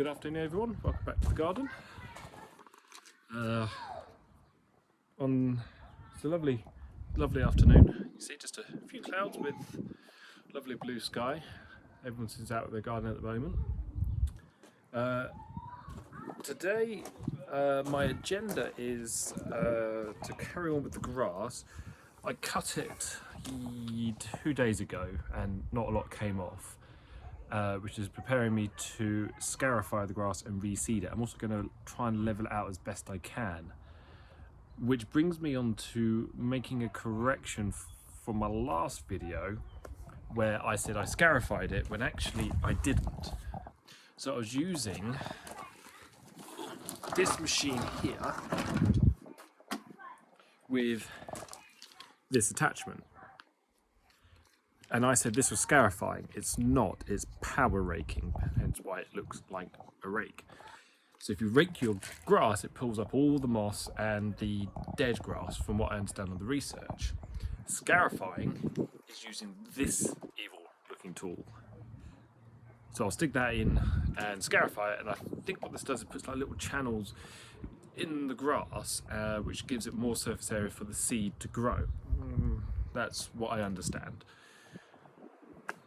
Good afternoon everyone, welcome back to the garden. It's a lovely afternoon. You see just a few clouds with lovely blue sky. Everyone's out with their garden at the moment. Today my agenda is to carry on with the grass. I cut it 2 days ago and not a lot came off. Which is preparing me to scarify the grass and reseed it. I'm also going to try and level it out as best I can. Which brings me on to making a correction from my last video where I said I scarified it when actually I didn't. So I was using this machine here with this attachment. And I said this was scarifying. It's not, it's power raking, hence why it looks like a rake. So if you rake your grass, it pulls up all the moss and the dead grass, from what I understand of the research. Scarifying is using this evil looking tool. So I'll stick that in and scarify it, and I think what this does is puts like little channels in the grass, which gives it more surface area for the seed to grow. That's what I understand.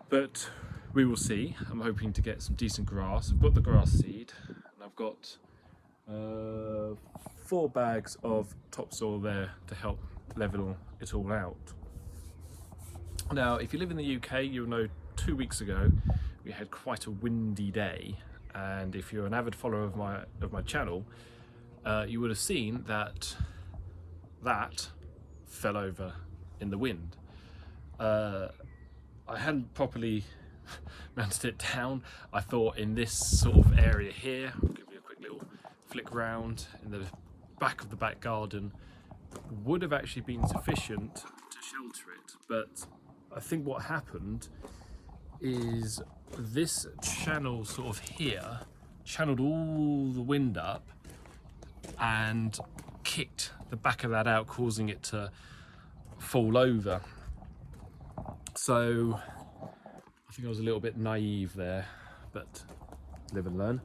But we will see. I'm hoping to get some decent grass. I've got the grass seed and I've got 4 bags of topsoil there to help level it all out. Now, if you live in the UK, you'll know 2 weeks ago we had quite a windy day, and if you're an avid follower of my channel, you would have seen that fell over in the wind. I hadn't properly mounted it down. I thought in this sort of area here, I'll give you a quick little flick round, in the back of the back garden would have actually been sufficient to shelter it. But I think what happened is this channel sort of here channeled all the wind up and kicked the back of that out, causing it to fall over. So I think I was a little bit naive there, but live and learn.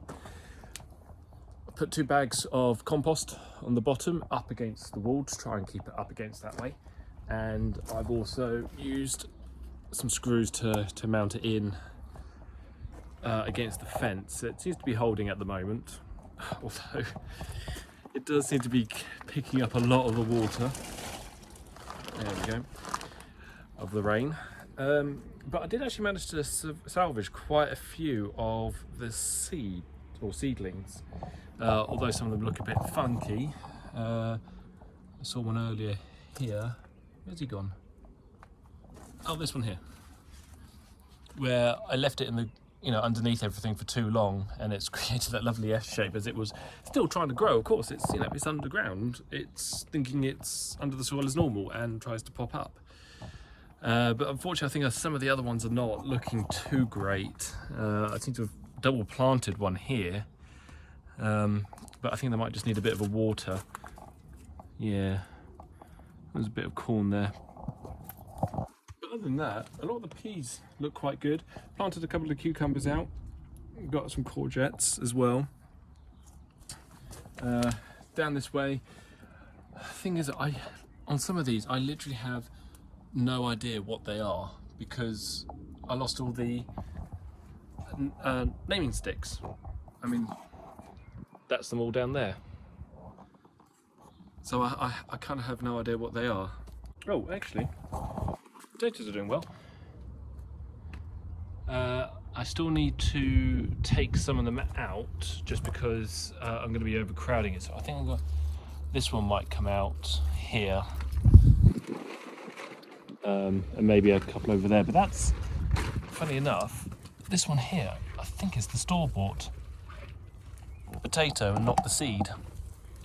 I put 2 bags of compost on the bottom up against the wall to try and keep it up against that way, and I've also used some screws to mount it in against the fence. It seems to be holding at the moment, although it does seem to be picking up a lot of the water. There we go, of the rain. But I did actually manage to salvage quite a few of the seedlings, although some of them look a bit funky. I saw one earlier here. Where's he gone? Oh, this one here, where I left it in the underneath everything for too long, and it's created that lovely S shape as it was still trying to grow. Of course, it's it's underground. It's thinking it's under the soil as normal and tries to pop up. But unfortunately, I think some of the other ones are not looking too great. I seem to have double planted one here, but I think they might just need a bit of a water. Yeah, there's a bit of corn there. But other than that, a lot of the peas look quite good. Planted a couple of cucumbers out. Got some courgettes as well. Down this way. Thing is, on some of these, I literally have no idea what they are because I lost all the naming sticks. I mean, that's them all down there. So I kind of have no idea what they are. Oh, actually, potatoes are doing well. I still need to take some of them out just because I'm going to be overcrowding it. So I think this one might come out here. And maybe a couple over there, but that's, funny enough, this one here I think is the store-bought potato and not the seed,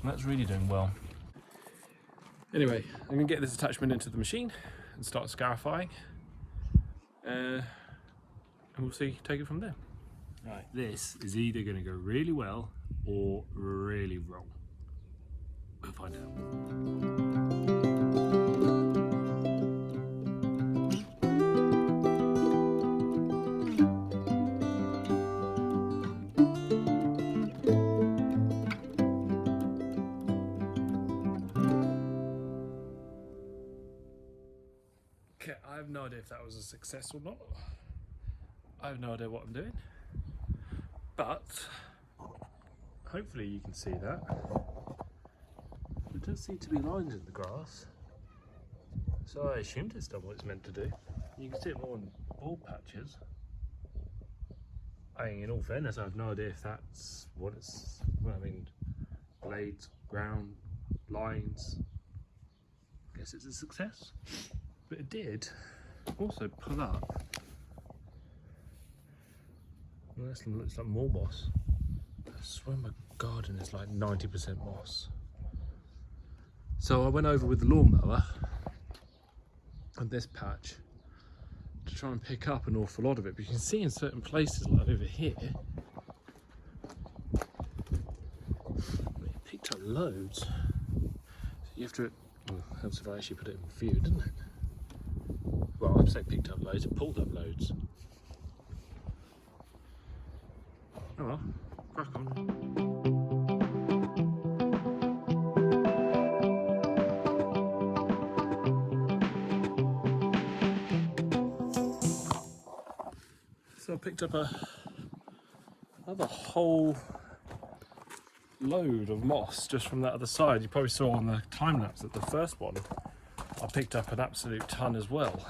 and that's really doing well. Anyway, I'm going to get this attachment into the machine and start scarifying, and we'll see, take it from there. Right, this is either going to go really well or really wrong. We'll find out. no idea if that was a success or not. I have no idea what I'm doing, but hopefully you can see that. There does seem to be lines in the grass, so I assumed it's done what it's meant to do. You can see it more in bald patches. I mean, in all fairness, I have no idea if that's what it's, well, I mean, blades, ground, lines. I guess it's a success. But it did also pull up. Well, this looks like more moss. I swear my garden is like 90% moss. So I went over with the lawnmower on this patch to try and pick up an awful lot of it. But you can see in certain places, like over here, it picked up loads. So you have to, well, helps if I actually put it in view, doesn't it? Well, I'd say picked up loads, it pulled up loads. Oh well, crack on. So I picked up another whole load of moss just from that other side. You probably saw on the time lapse that the first one I picked up an absolute ton as well.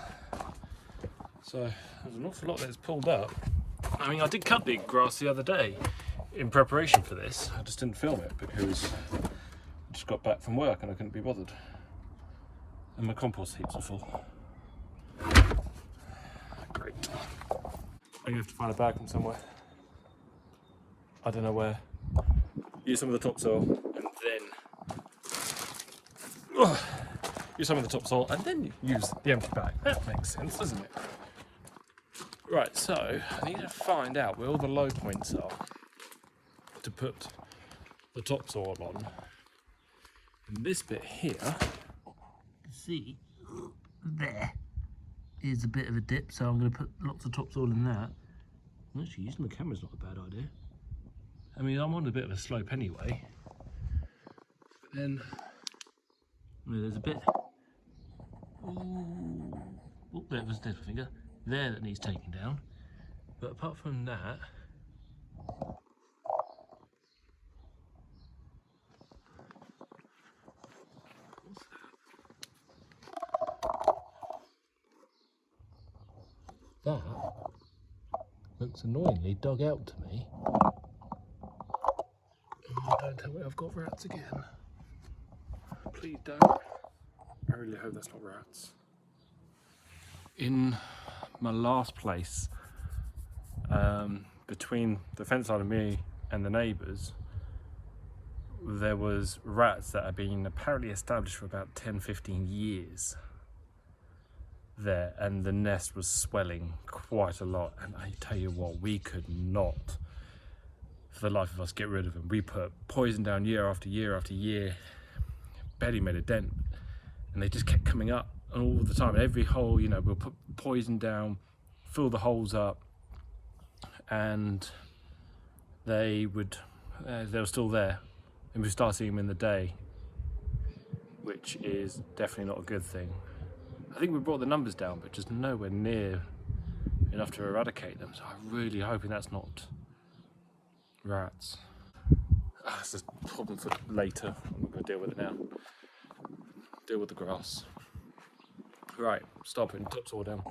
So there's an awful lot that's pulled up. I mean, I did cut the grass the other day in preparation for this. I just didn't film it because I just got back from work and I couldn't be bothered. And my compost heaps are full. Great. I'm gonna have to find a bag from somewhere. I don't know where. Use some of the topsoil and then use some of the topsoil and then use the empty bag. That makes sense, doesn't it? Right, so I need to find out where all the low points are to put the topsoil on. And this bit here, see, there is a bit of a dip, so I'm going to put lots of topsoil in that. Actually, using the camera is not a bad idea. I mean, I'm on a bit of a slope anyway. But then, there's a bit. Oh, there was a little finger there that needs taking down. But apart from that, what's that? That looks annoyingly dug out to me. Oh, don't tell me I've got rats again. Please don't. I really hope that's not rats. In my last place, between the fence line of me and the neighbours, there was rats that had been apparently established for about 10-15 years there, and the nest was swelling quite a lot. And I tell you what, we could not for the life of us get rid of them. We put poison down year after year after year, barely made a dent, and they just kept coming up all the time. Every hole, you know, we'll put poison down, fill the holes up, and they were still there, and we start seeing them in the day, which is definitely not a good thing. I think we brought the numbers down, but just nowhere near enough to eradicate them. So I'm really hoping that's not rats. That's a problem for later. I'm not going to deal with it now. Deal with the grass. Right, start putting topsoil down.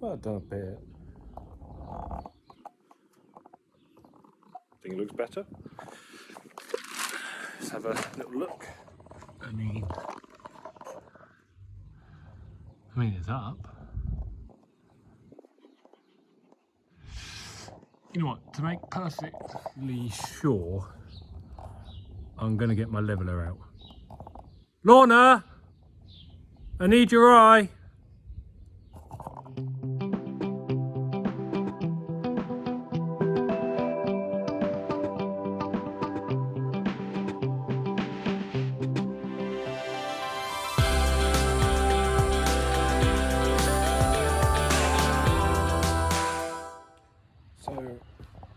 Well done a bit. Think it looks better. Let's have a little look. I mean it's up. You know what, to make perfectly sure, I'm gonna get my leveler out. Lorna! I need your eye!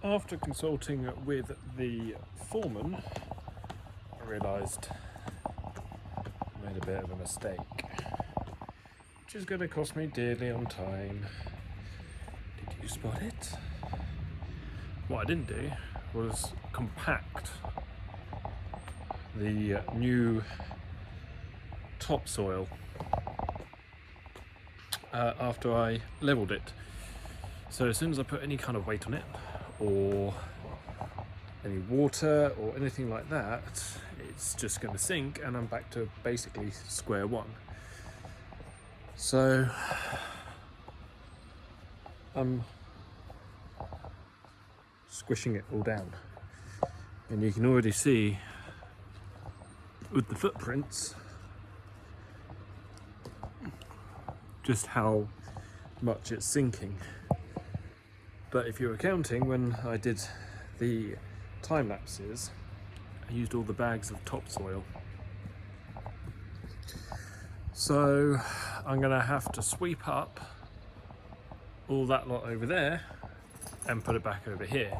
after consulting with the foreman, I realised I made a bit of a mistake, which is going to cost me dearly on time. Did you spot it? What I didn't do was compact the new topsoil after I levelled it. So as soon as I put any kind of weight on it, or any water or anything like that, it's just going to sink and I'm back to basically square one. So I'm squishing it all down, and you can already see with the footprints just how much it's sinking. But if you were counting, when I did the time lapses, I used all the bags of topsoil. So I'm gonna have to sweep up all that lot over there and put it back over here,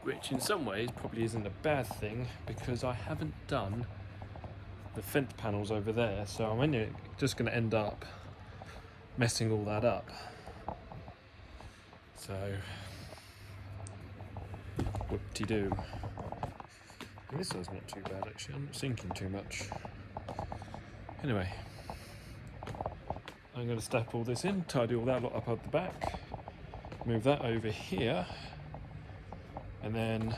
which in some ways probably isn't a bad thing because I haven't done the fence panels over there, so I'm just gonna end up messing all that up. So, whoop-de-doo. And this one's not too bad actually, I'm not sinking too much. Anyway, I'm going to step all this in, tidy all that lot up at the back, move that over here, and then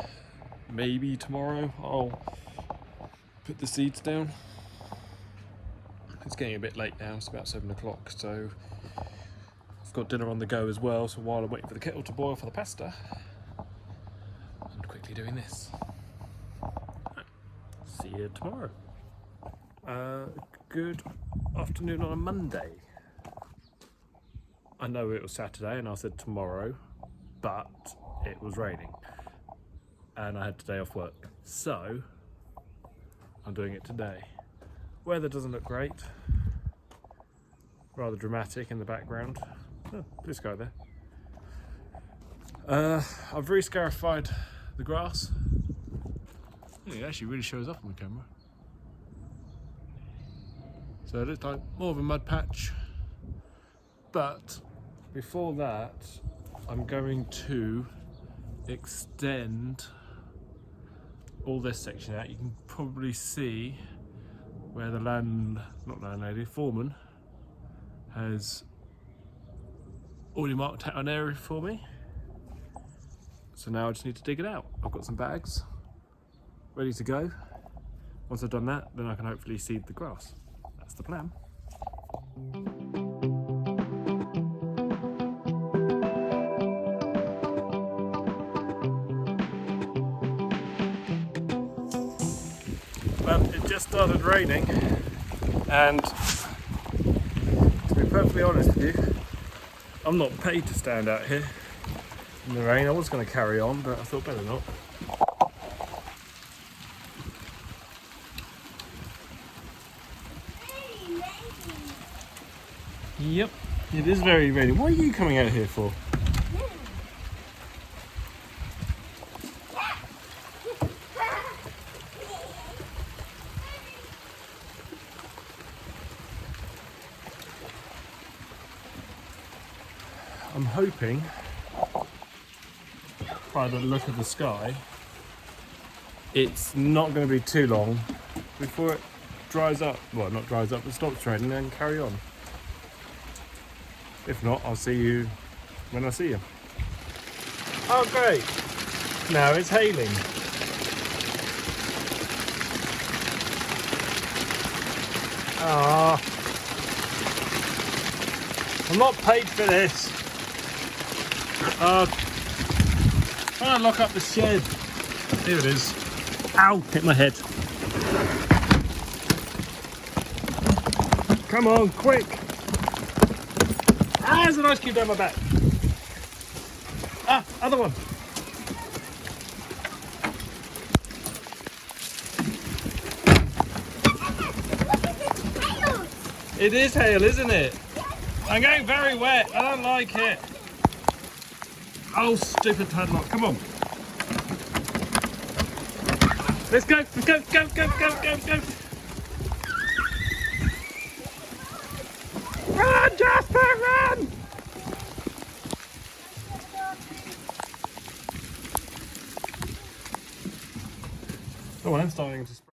maybe tomorrow I'll put the seeds down. It's getting a bit late now, it's about 7 o'clock, so I've got dinner on the go as well, so while I'm waiting for the kettle to boil for the pasta, I'm quickly doing this. See you tomorrow. Good afternoon on a Monday. I know it was Saturday and I said tomorrow, but it was raining and I had today off work, so I'm doing it today. Weather doesn't look great, rather dramatic in the background. Oh, blue sky there. I've re-scarified the grass. It actually really shows up on the camera. So it looks like more of a mud patch, but before that I'm going to extend all this section out. You can probably see where the foreman has already marked out an area for me. So now I just need to dig it out. I've got some bags ready to go. Once I've done that, then I can hopefully seed the grass. That's the plan. Well, it just started raining, and to be perfectly honest with you, I'm not paid to stand out here in the rain. I was going to carry on, but I thought better not. Yep, it is very rainy. What are you coming out here for? I'm hoping, by the look of the sky, it's not going to be too long before it dries up. Well, not dries up, but stops raining and carry on. If not, I'll see you when I see you. Oh great, now it's hailing. Ah, I'm not paid for this. Trying to lock up the shed. Here it is. Ow, hit my head. Come on, quick. Ah, there's an ice cube down my back. Ah, other one. It is hail, isn't it? I'm getting very wet. I don't like it. Oh, stupid padlock. Come on. Let's go, go, go, go, go, go, go. Run, Jasper, run! Go on, I'm starting to